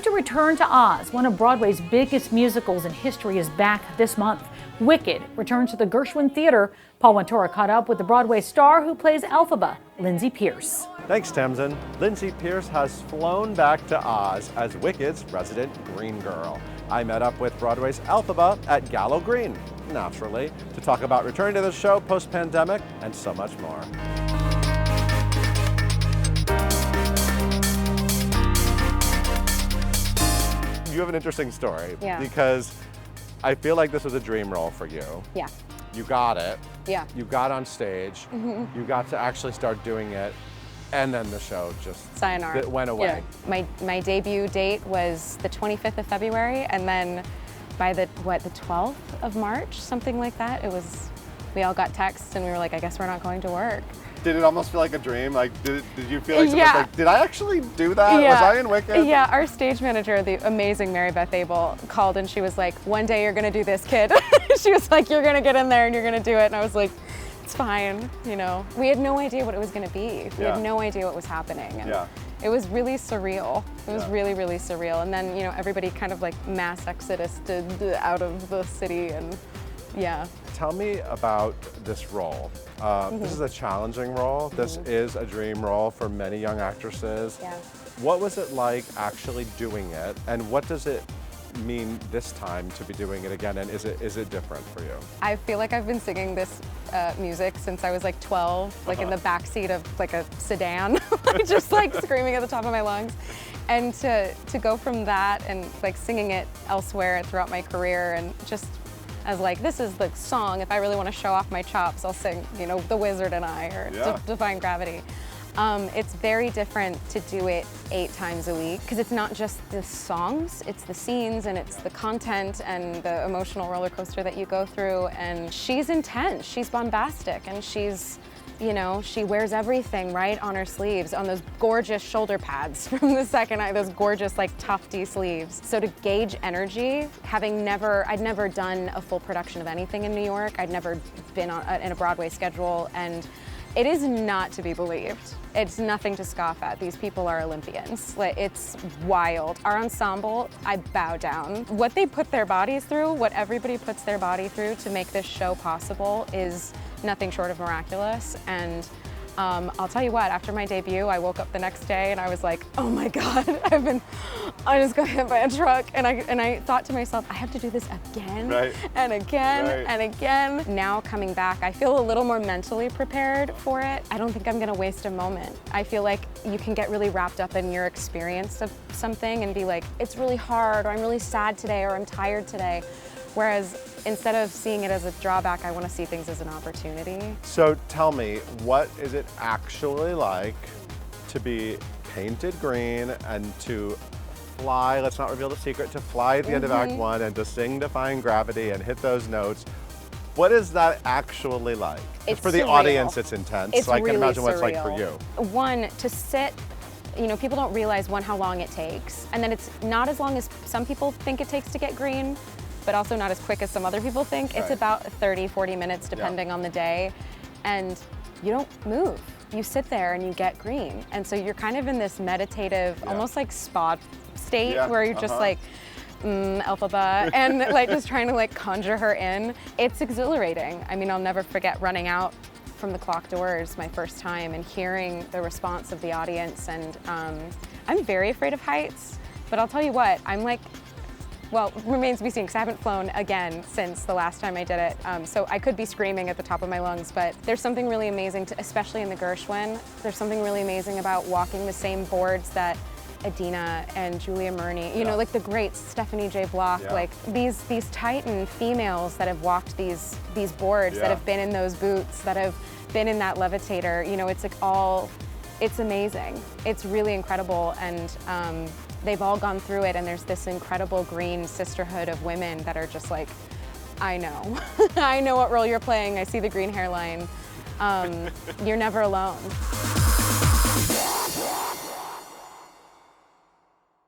to return to Oz. One of Broadway's biggest musicals in history is back this month. Wicked returns to the Gershwin Theater. Paul Ventura caught up with the Broadway star who plays Elphaba, Lindsay Pierce. Thanks, Tamsin. Lindsay Pierce has flown back to Oz as Wicked's resident green girl. I met up with Broadway's Elphaba at Gallo Green, naturally, to talk about returning to the show post-pandemic and so much more. You have an interesting story. Yeah. Because I feel like this was a dream role for you. Yeah. You got it. Yeah. You got on stage. You got to actually start doing it. And then the show just Sayonara. went away. Yeah. My debut date was the 25th of February, and then by the 12th of March, something like that, we all got texts and we were like, I guess we're not going to work. Did it almost feel like a dream? Like, did you feel like, Yeah. like, did I actually do that? Yeah. Was I in Wicked? Yeah, our stage manager, the amazing Mary Beth Abel, called and she was like, one day you're gonna do this, kid. She was like, you're gonna get in there and you're gonna do it. And I was like, it's fine, you know. We had no idea what it was gonna be. We had no idea what was happening. And it was really surreal. It was really, really surreal. And then, you know, everybody kind of like mass exodus out of the city and yeah. Tell me about this role. This is a challenging role. This is a dream role for many young actresses. Yeah. What was it like actually doing it? And what does it mean this time to be doing it again? And is it different for you? I feel like I've been singing this music since I was like 12, like in the backseat of like a sedan, just like screaming at the top of my lungs. And to go from that and like singing it elsewhere throughout my career and just as like, this is the song, if I really want to show off my chops, I'll sing, you know, The Wizard and I, or Defying Gravity. It's very different to do it 8 times a week, because it's not just the songs, it's the scenes and it's the content and the emotional roller coaster that you go through. And she's intense, she's bombastic, and she's, you know, she wears everything right on her sleeves, on those gorgeous shoulder pads from the second eye, those gorgeous like tufty sleeves. So to gauge energy, I'd never done a full production of anything in New York. I'd never been in a Broadway schedule, and it is not to be believed. It's nothing to scoff at. These people are Olympians. Like, it's wild. Our ensemble, I bow down. What they put their bodies through, what everybody puts their body through to make this show possible is nothing short of miraculous. And I'll tell you what, after my debut, I woke up the next day and I was like, oh my God, I just got hit by a truck. And I thought to myself, I have to do this again and again and again. Now coming back, I feel a little more mentally prepared for it. I don't think I'm gonna waste a moment. I feel like you can get really wrapped up in your experience of something and be like, it's really hard, or I'm really sad today, or I'm tired today. Whereas instead of seeing it as a drawback, I want to see things as an opportunity. So tell me, what is it actually like to be painted green and to fly, let's not reveal the secret, to fly at the end of Act 1 and to sing Defying Gravity and hit those notes? What is that actually like? It's for the surreal. Audience, it's intense. It's so I can really imagine what it's like for surreal. you. One, to sit, you know, people don't realize, one, how long it takes. And then it's not as long as some people think it takes to get green, but also not as quick as some other people think. It's about 30, 40 minutes depending on the day. And you don't move. You sit there and you get green. And so you're kind of in this meditative, almost like spa state where you're just like, Elphaba, and like just trying to like conjure her in. It's exhilarating. I mean, I'll never forget running out from the clock doors my first time and hearing the response of the audience. And I'm very afraid of heights, but I'll tell you what, I'm like, well, remains to be seen because I haven't flown again since the last time I did it. So I could be screaming at the top of my lungs, but there's something really amazing, especially in the Gershwin, there's something really amazing about walking the same boards that Idina and Julia Murney, you know, like the greats, Stephanie J. Block, like these Titan females that have walked these boards, that have been in those boots, that have been in that levitator, you know, it's like it's amazing. It's really incredible, and they've all gone through it, and there's this incredible green sisterhood of women that are just like, I know. I know what role you're playing. I see the green hairline. You're never alone.